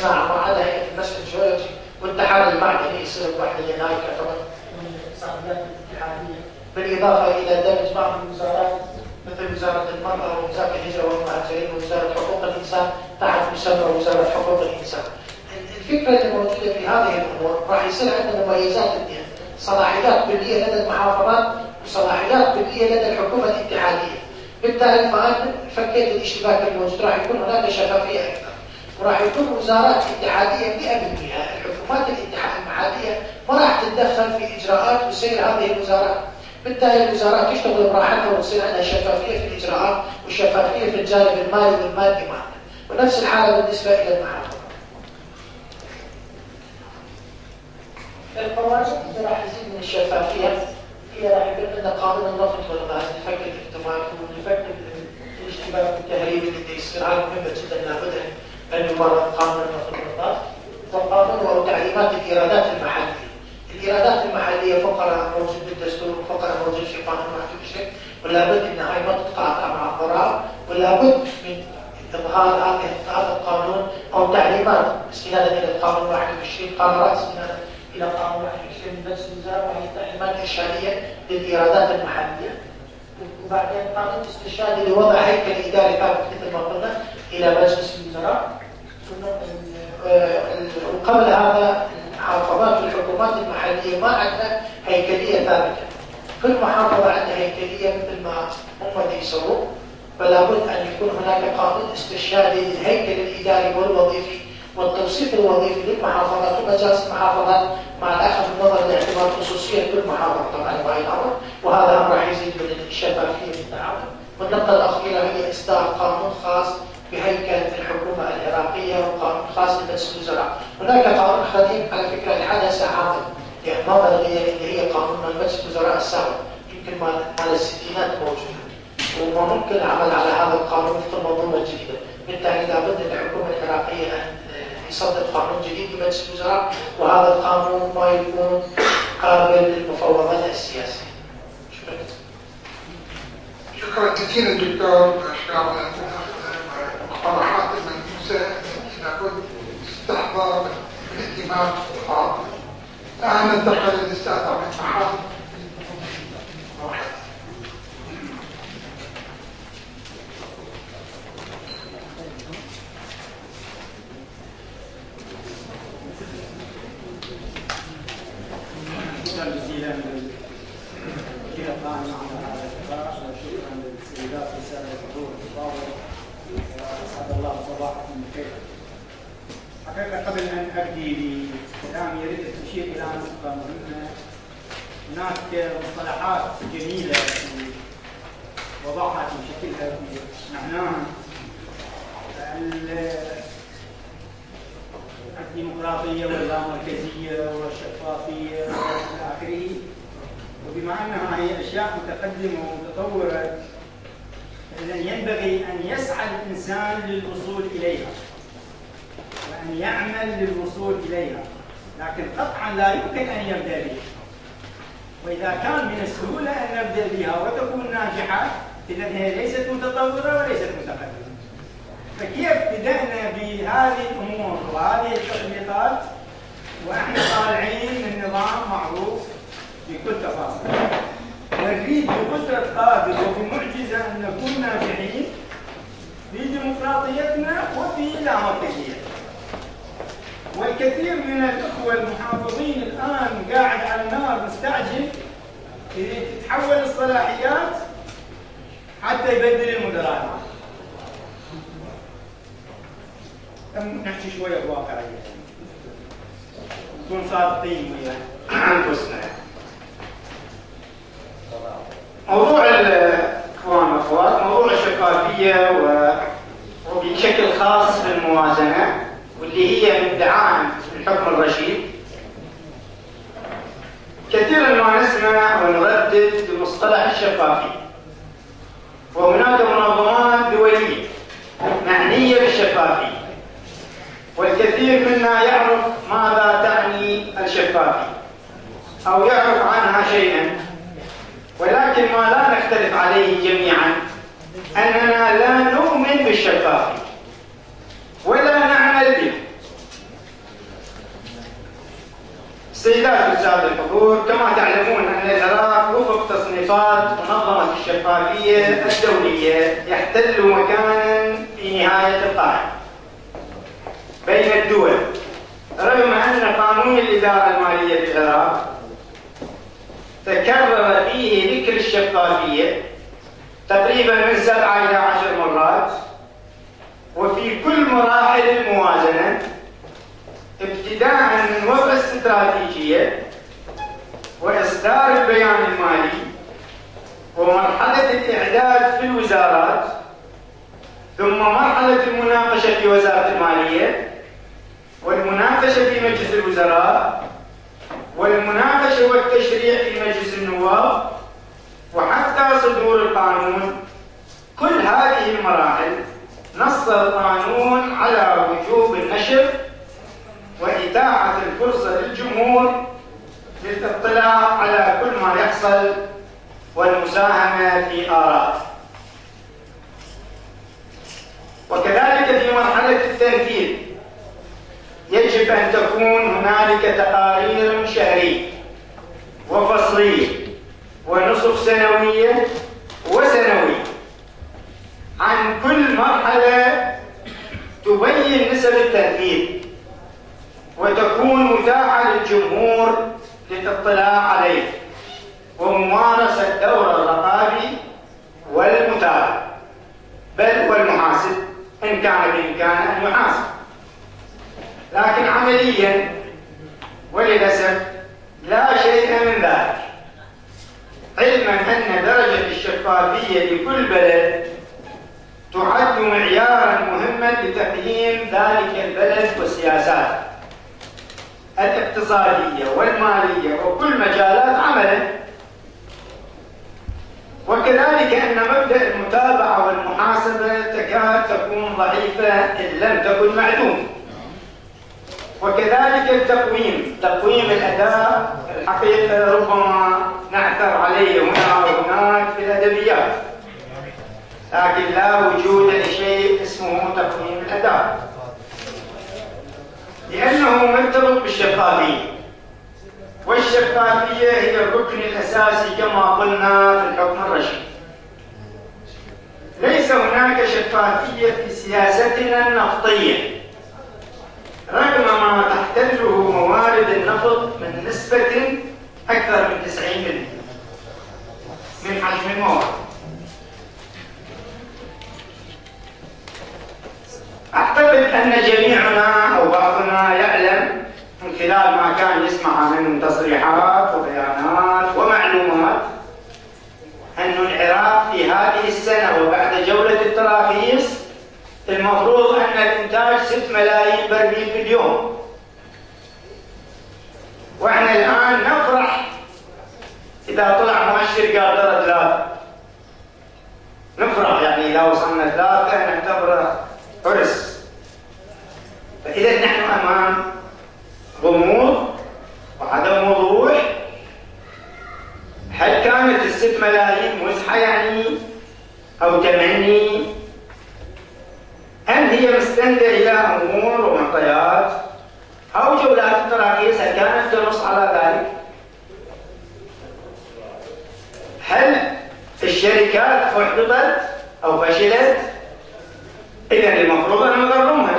الصناعة ما عدا هيئة النسف الجيولوجي والاتحاد المعدني يصير بوحدة هاي تعتبر من الإقتصاديات الاتحادية، بالإضافة إلى دمج بعض الوزارات مثل وزارة المرأة ووزارة الهجرة والمهاجرين ووزارة حقوق الإنسان تحت مسمى وزارة حقوق الإنسان. الفكرة اللي موجودة في هذه الأمور راح يصير عندنا مميزات اثنين، صلاحيات كلية لدى المحافظات وصلاحيات كلية لدى الحكومة الاتحادية. بالتالي فأنا فكيت الاشتباك الموجود، راح يكون هناك شفافية أكثر، وراح يكون وزارات اتحادية 100%. الحكومات المحلية ما راح تتدخل في إجراءات وسير هذه الوزارات، بالتالي الوزارات تشتغل براحتها وتصير عندها شفافية في الإجراءات وشفافية في الجانب المالي والمادي معنا، ونفس الحالة بالنسبة إلى المحافظة. القواعد اللي راح يزيد من الشفافية هي راح يكون عندنا قانون النفط والغاز لفك الاحتمال ولفك الاشتباك والتهريب اللي يصير. هذا مهمة جدا، لابد أن يمرر قانون النفط والغاز وقانون وتعليمات الإيرادات المحلية. الإيرادات المحلية فقرة موجود بالدستور وفقرة موجود في قانون 21، ولابد أن هاي ما تتقاطع مع الضرائب، ولابد من إظهار هذا القانون أو تعليمات استنادا إلى القانون 21، قرارات استنادا إلى قانون 21 من مجلس الوزراء، وهي تعليمات إرشادية للإيرادات المحلية. وبعدين قانون استشهادي لوضع هيكل إداري ثابت مثل ما قلنا إلى مجلس الوزراء. وقبل هذا المحافظات والحكومات المحلية ما عندنا هيكلية ثابتة، كل محافظة عندها هيكلية مثل ما هم يسوون، فلا بد أن يكون هناك قانون استشهادي للهيكل الإداري والوظيفي والتوصيف الوظيفي للمحافظات ومجالس المحافظات، مع الأخذ النظر لاعتبار خصوصية كل محافظة طبعا وهي الأمر، وهذا أمر راح يزيد من الشفافية والتعاون. والنقطة الأخيرة هي إصدار قانون خاص بهيكل الحكومة العراقية وقانون خاص لمجلس الوزراء. هناك قانون قديم على فكرة الحدث عامل يعني ما بلغية اللي هي قانون مجلس الوزراء السابق، يمكن مال الستينات موجود، وما ممكن العمل على هذا القانون وفق المنظومة الجديدة. بالتالي لابد للحكومة العراقية أن يصدر قانون جديد لمجلس الوزراء، وهذا القانون ما يكون قابل للمفوضات السياسية. شكرا جزيلا دكتور شراب المقترحات المنفوسة لابد استحضار الاهتمام الخاص. الآن ننتقل للأستاذ عبد الحافظ. شكرا جزيلا للكل القائمين على هذا اللقاء، وشكرا للسيدات رسالة الحضور التفاضل، واسعد الله صباحكم بخير. حقيقة قبل أن أبدي بكلامي أريد أن أشير إلى نقطة مهمة. هناك مصطلحات جميلة وضعها في شكلها في معناها الديمقراطية واللامركزية والشفافية إلى آخره، وبما أنها هي أشياء متقدمة ومتطورة إذن ينبغي أن يسعى الإنسان للوصول إليها وأن يعمل للوصول إليها، لكن قطعا لا يمكن أن يبدأ بها. وإذا كان من السهولة أن نبدأ بها وتكون ناجحة إذن هي ليست متطورة وليست متقدمة. فكيف بدأنا بهذه الأمور وهذه التطبيقات وإحنا طالعين من نظام معروف بكل تفاصيله، ونريد بقدرة قادر وبمعجزة أن نكون ناجحين في ديمقراطيتنا وفي لامركزيتنا. والكثير من الأخوة المحافظين الآن قاعد على النار مستعجل تتحول الصلاحيات حتى يبدل المدراء. نحكي شوية بواقعية، نكون صادقين ويا أنفسنا. موضوع الإخوان والأخوات موضوع الشفافية وبشكل خاص في الموازنة، واللي هي ادعاء الحكم الرشيد. كثيرا ما نسمع ونردد بمصطلح الشفافية، وهناك منظمات دولية معنية بالشفافية، والكثير منا يعرف ماذا تعني الشفافية أو يعرف عنها شيئا، ولكن ما لا نختلف عليه جميعا أننا لا نؤمن بالشفافية ولا نعمل به، سيدات السادة الحضور، كما تعلمون أن العراق وفق تصنيفات منظمة الشفافية الدولية يحتل مكانا في نهاية القائمة بين الدول، رغم أن قانون الإدارة المالية في العراق تكرر فيه ذكر الشفافية تقريبا من 7 إلى 10 مرات، وفي كل مراحل الموازنة ابتداء من وضع الاستراتيجية وإصدار البيان المالي ومرحلة الإعداد في الوزارات، ثم مرحلة المناقشة في وزارة المالية والمناقشة في مجلس الوزراء والمناقشة والتشريع في مجلس النواب وحتى صدور القانون. كل هذه المراحل نص القانون على وجوب النشر وإتاحة الفرصة للجمهور للاطلاع على كل ما يحصل والمساهمة في آراء. وكذلك في مرحلة التنفيذ يجب أن تكون هنالك تقارير شهرية وفصلية ونصف سنوية وسنوية عن كل مرحلة تبين نسب التنفيذ وتكون متاحة للجمهور للاطلاع عليه وممارسة دور الرقابي والمتابعة بل والمحاسب إن كان بإمكانه أن يحاسب. لكن عمليا وللأسف لا شيء من ذلك، علما أن درجة الشفافية لكل بلد تعد معيارا مهما لتقييم ذلك البلد والسياسات الاقتصادية والمالية وكل مجالات عمله. وكذلك أن مبدأ المتابعة والمحاسبة تكاد تكون ضعيفة إن لم تكن معدومة. وكذلك التقويم، تقويم الأداء الحقيقة ربما نعثر عليه هنا وهناك في الأدبيات، لكن لا وجود لشيء اسمه تقويم الأداء لأنه مرتبط بالشفافية، والشفافية هي الركن الأساسي كما قلنا في الحكم الرشيد. ليس هناك شفافية في سياستنا النفطية رغم ما تحتله موارد النفط من نسبة أكثر من 90% من حجم الموارد. أعتقد أن جميعنا أو بعضنا يعلم من خلال ما كان يسمع من تصريحات وبيانات ومعلومات أن العراق في هذه السنة وبعد جولة التراخيص المفروض أن الإنتاج 6 ملايين برميل في اليوم، وإحنا الآن نفرح إذا طلع مؤشر قاطرة 3، نفرح يعني إذا وصلنا 3 نعتبره عرس. فإذا نحن أمام غموض وعدم وضوح. هل كانت ال6 ملايين مزحة يعني أو تمني، أم هي مستندة إلى أمور ومعطيات أو جولات التراخيص هل كانت تنص على ذلك؟ هل الشركات أحبطت أو فشلت؟ إذن المفروض أن نغرمها.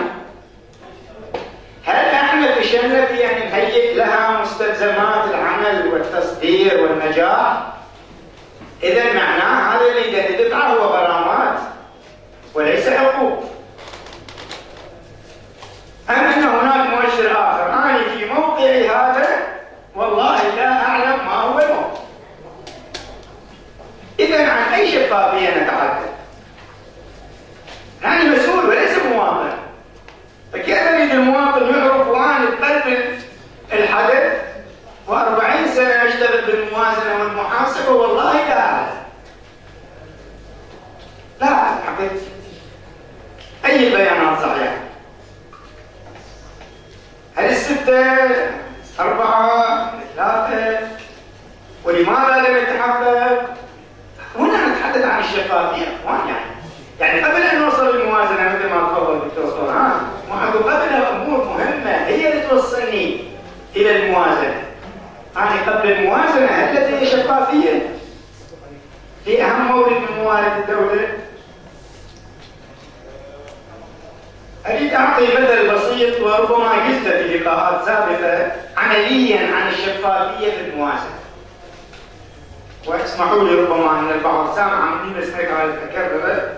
هل احنا فشلنا في أن نهيئ لها مستلزمات العمل والتصدير والنجاح؟ إذن معناه هذا اللي ندفعه هو غرامات وليس حقوق. أم أن هناك مؤشر آخر؟ أنا في موقعي هذا والله لا أعلم ما هو الموقع. إذن عن أي شفافية نتحدث؟ نحن مسؤول وليس مواطن، فكيف يريد المواطن يعرف وأنا قبل الحدث و40 سنة أشتغل بالموازنة والمحاسبة والله لا أعلم. لا أعلم حقيقة أي البيانات صحيحة. هل 6 4 3 ولماذا لم يتحقق؟ هنا نتحدث عن الشفافية يعني قبل أن نوصل للموازنة مثل ما تفضل الدكتور طلعان، قبلها أمور مهمة هي اللي توصلني إلى الموازنة. هي شفافية في أهم مورد من موارد الدولة. أريد أعطي مثل بسيط وربما قلت في لقاءات سابقة عمليا عن الشفافية في الموازنة، واسمحوا لي ربما أن البعض سامع مني بس هيك أكرره.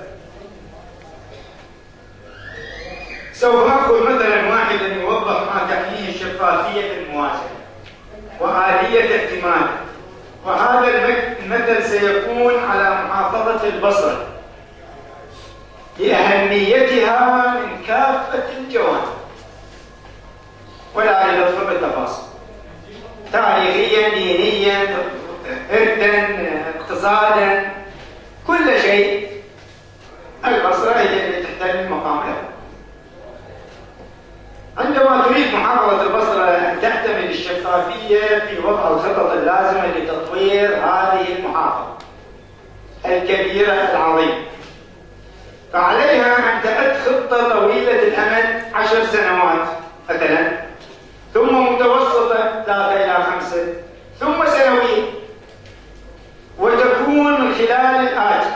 سوف أخذ مثلا واحدا يوضح ما تعنيه الشفافية في الموازنة وآلية اعتماده، وهذا المثل سيكون على محافظة البصرة لأهميتها من كافة الجوانب، ولا أريد أدخل بالتفاصيل، تاريخيا، دينيا، إرثا، اقتصادا، كل شيء. البصرة هي التي تحتل المقام الأول. عندما تريد محافظة البصرة أن تعتمد الشفافية في وضع الخطط اللازمة لتطوير هذه المحافظة الكبيرة العظيمة، فعليها أن تعد خطة طويلة الأمد 10 سنوات مثلا، ثم متوسطة 3 إلى 5، ثم سنوية، وتكون من خلال الآتي: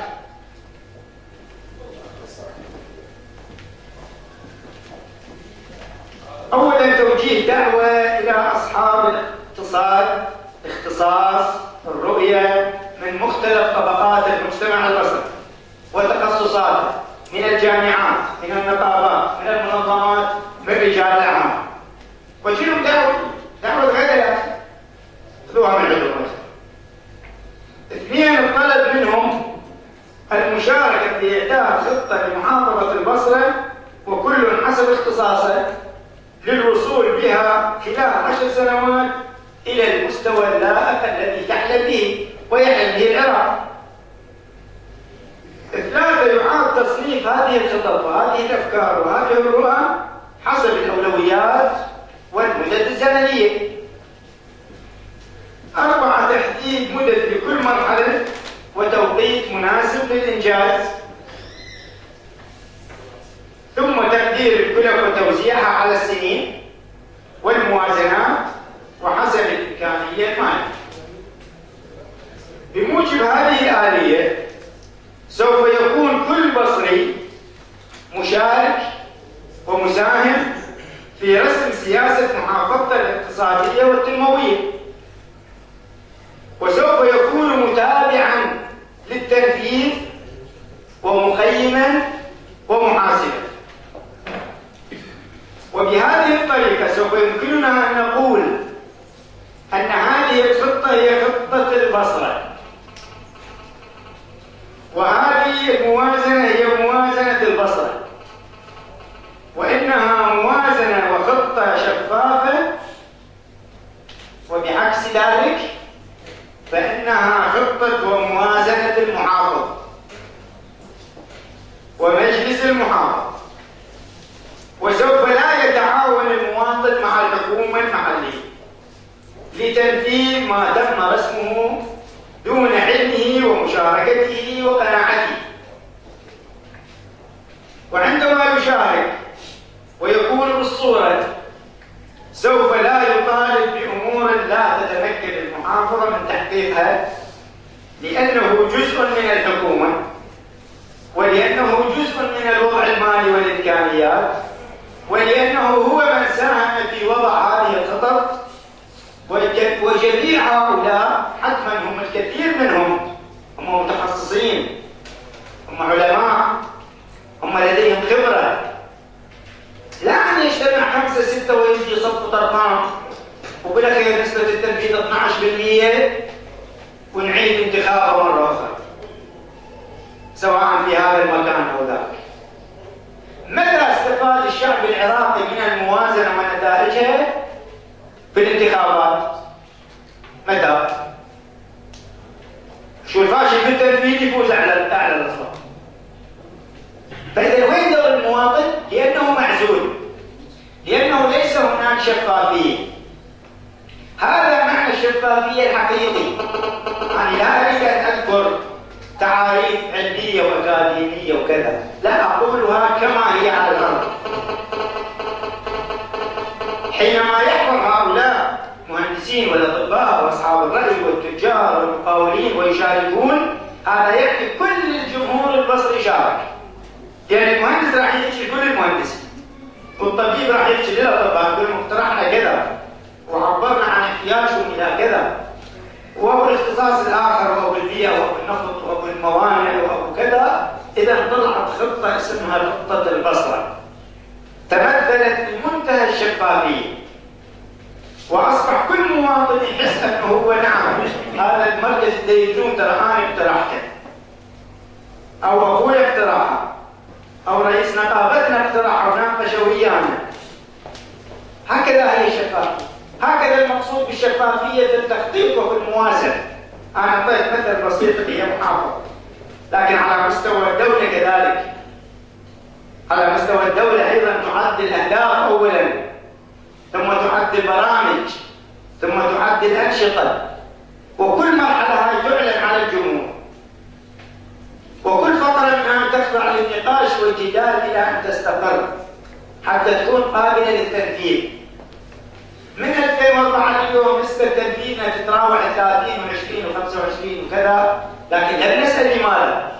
أولا توجيه دعوة إلى أصحاب الاقتصاد، اختصاص الرؤية من مختلف طبقات المجتمع البصري وتخصصاته، من الجامعات، من النقابات، من المنظمات، من رجال الأعمال، وجيلهم دعوة غير خذوها من عندهم. اثنين، الطلب منهم المشاركة في إعداد خطة لمحافظة البصرة وكل حسب اختصاصه للوصول بها خلال 10 سنوات إلى المستوى اللائق الذي تحلم به ويحلم به العراق. ثلاثة، يعاد تصنيف هذه الخطط وهذه الأفكار وهذه الرؤى حسب الأولويات والمدد الزمنية. 4، تحديد مدد لكل مرحلة وتوقيت مناسب للإنجاز، ثم تقدير الكلف وتوزيعها على السنين والموازنات وحسب الإمكانية المالية. بموجب هذه الآلية سوف يكون كل بصري مشارك ومساهم في رسم سياسة محافظته الاقتصادية والتنموية، وسوف يكون متابعا للتنفيذ ومقيما ومحاسبا. وبهذه الطريقة سوف يمكننا أن نقول أن هذه الخطة هي خطة البصرة، وهذه الموازنة هي موازنة البصرة، وإنها موازنة وخطة شفافة، وبعكس ذلك فإنها خطة وموازنة المحافظ ومجلس المحافظ. وسوف لا يتعاون المواطن مع الحكومة المحلية لتنفيذ ما تم رسمه دون علمه ومشاركته وقناعته. وعندما يشارك ويكون بالصورة سوف لا يطالب بأمور لا تتمكن المحافظة من تحقيقها، لأنه جزء من الحكومة، ولأنه جزء من الوضع المالي والإمكانيات، ولأنه هو من ساهم في وضع هذه الخطط. وجميع هؤلاء حتما هم الكثير منهم هم متخصصين، هم علماء، هم لديهم خبرة، لا أن يجتمع 5 6 ويجي يصفوا طرفان وبالأخير نسبة التنفيذ 12% ونعيد انتخابه مرة أخرى سواء في هذا المكان أو ذاك. متى استفاد الشعب العراقي من الموازنة ونتائجها؟ في الانتخابات. متى؟ شو الفاشل في التنفيذ يفوز على أعلى الأصوات. فإذا وين دور المواطن؟ لأنه معزول، لأنه ليس هناك شفافية. هذا معنى الشفافية الحقيقي. يعني لا أريد أن أذكر تعاريف علمية وأكاديمية وكذا، لا، أقولها كما هي على الأرض. حينما يحضر هؤلاء مهندسين والأطباء وأصحاب الرأي والتجار متقاولين ويشاركون، هذا يعني كل الجمهور البصري شارك. يعني المهندس راح يحكي كل المهندسين، والطبيب راح يحكي للاطباء يقول اقترحنا كذا وعبرنا عن احتياجهم الى كذا، وابو الاختصاص الاخر وابو البيئه وابو النفط وابو الموانئ وابو كذا. اذا طلعت خطه اسمها خطه البصره، تمثلت بمنتهى الشفافيه، واصبح كل مواطن يحس انه هو نعم هذا المركز الديجون ترى انا اقترحته، او اخوي اقترحه، او رئيس نقابتنا اقترحه وناقش ويانا. هكذا هي الشفافيه، هكذا المقصود بالشفافيه في التخطيط وفي الموازنه. انا اعطيت مثل بسيط هي محافظه، لكن على مستوى الدوله كذلك. على مستوى الدوله ايضا تعد الاهداف اولا، ثم تعد البرامج، ثم تعد الانشطه، وكل مرحله هاي تعلن على الجمهور، وكل فتره منها تخضع للنقاش والجدال الى ان تستقر حتى تكون قابله للتنفيذ. من 2004 اليوم نسبه تنفيذنا تتراوح 30 و20 و25 وكذا، لكن هل نسال لماذا؟